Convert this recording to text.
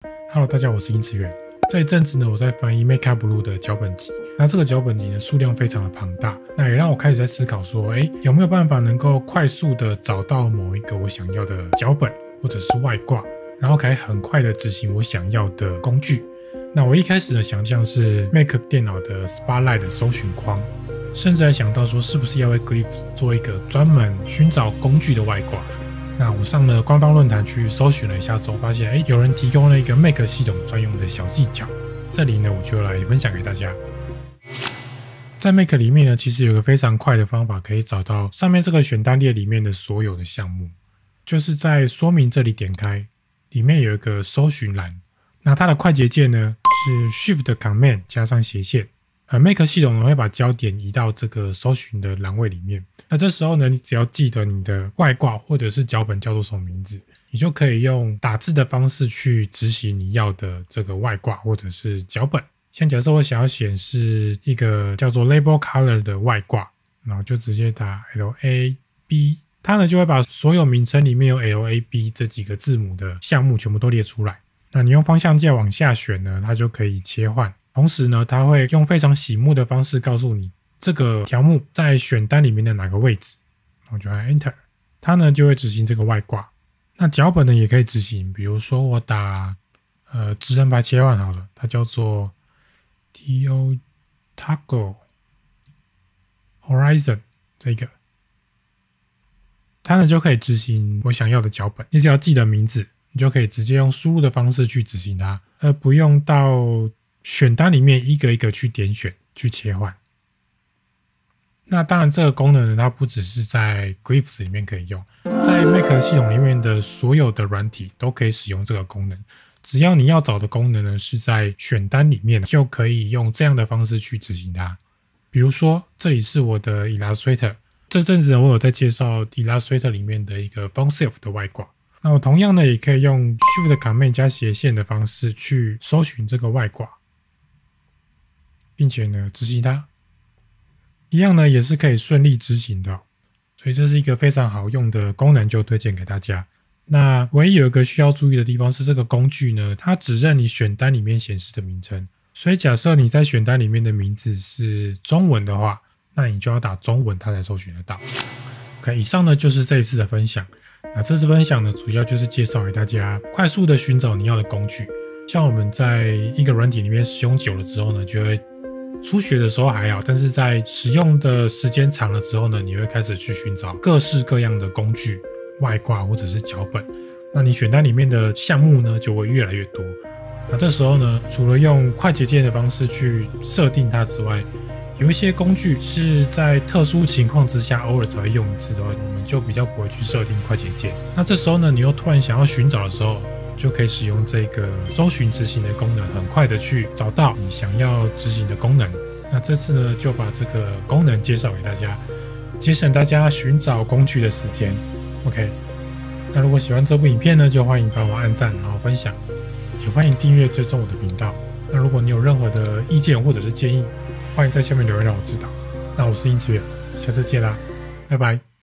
Hello， 大家好，我是殷志远。这一阵子呢，我在翻译 MakeUpBlue 的脚本集。那这个脚本集呢，数量非常的庞大，那也让我开始在思考说，有没有办法能够快速的找到某一个我想要的脚本或者是外挂，然后可以很快的执行我想要的工具。那我一开始的想象是 Mac 电脑的 Spotlight 的搜寻框，甚至还想到说，是不是要为 Glyphs 做一个专门寻找工具的外挂。那我上了官方论坛去搜寻了一下之后，发现有人提供了一个 Mac 系统专用的小技巧，这里呢我就来分享给大家。在 Mac 里面呢，其实有个非常快的方法可以找到上面这个选单列里面的所有的项目，就是在说明这里点开，里面有一个搜寻栏，那它的快捷键呢是 Shift Command 加上斜线。Mac 系统呢会把焦点移到这个搜寻的栏位里面，那这时候呢，你只要记得你的外挂或者是脚本叫做什么名字，你就可以用打字的方式去执行你要的这个外挂或者是脚本。像假设我想要显示一个叫做 Label Color 的外挂，然后就直接打 LAB， 它呢就会把所有名称里面有 LAB 这几个字母的项目全部都列出来。那你用方向键往下选呢，它就可以切换。同时呢，它会用非常醒目的方式告诉你这个条目在选单里面的哪个位置，然后就按 Enter， 它呢就会执行这个外挂。那脚本呢也可以执行，比如说我打直横排切换好了，它叫做 Toggle Horizon 这个，它呢就可以执行我想要的脚本。你只要记得名字，你就可以直接用输入的方式去执行它，而不用到选单里面一个一个去点选去切换。那当然这个功能呢，它不只是在 Glyphs 里面可以用，在 Mac 系统里面的所有的软体都可以使用这个功能。只要你要找的功能呢是在选单里面，就可以用这样的方式去执行它。比如说这里是我的 Illustrator， 这阵子呢我有在介绍 Illustrator 里面的一个 Font Self 的外挂。那我同样呢也可以用 Shift Command 加斜线的方式去搜寻这个外挂，并且呢执行它，一样呢也是可以顺利执行的，所以这是一个非常好用的功能，就推荐给大家。那唯一有一个需要注意的地方是，这个工具呢它只认你选单里面显示的名称，所以假设你在选单里面的名字是中文的话，那你就要打中文它才搜寻得到。OK， 以上呢就是这一次的分享。那这次分享呢主要就是介绍给大家快速的寻找你要的工具。像我们在一个软体里面使用久了之后呢，就会初学的时候还好，但是在使用的时间长了之后呢，你会开始去寻找各式各样的工具、外挂或者是脚本。那你选单里面的项目呢就会越来越多。那这时候呢，除了用快捷键的方式去设定它之外，有一些工具是在特殊情况之下偶尔才会用一次的话，我们就比较不会去设定快捷键。那这时候呢，你又突然想要寻找的时候，就可以使用这个搜寻执行的功能，很快的去找到你想要执行的功能。那这次呢，就把这个功能介绍给大家，节省大家寻找工具的时间。OK， 那如果喜欢这部影片呢，就欢迎帮我按赞，然后分享，也欢迎订阅追踪我的频道。那如果你有任何的意见或者是建议，欢迎在下面留言让我知道。那我是殷志远，下次见啦，拜拜。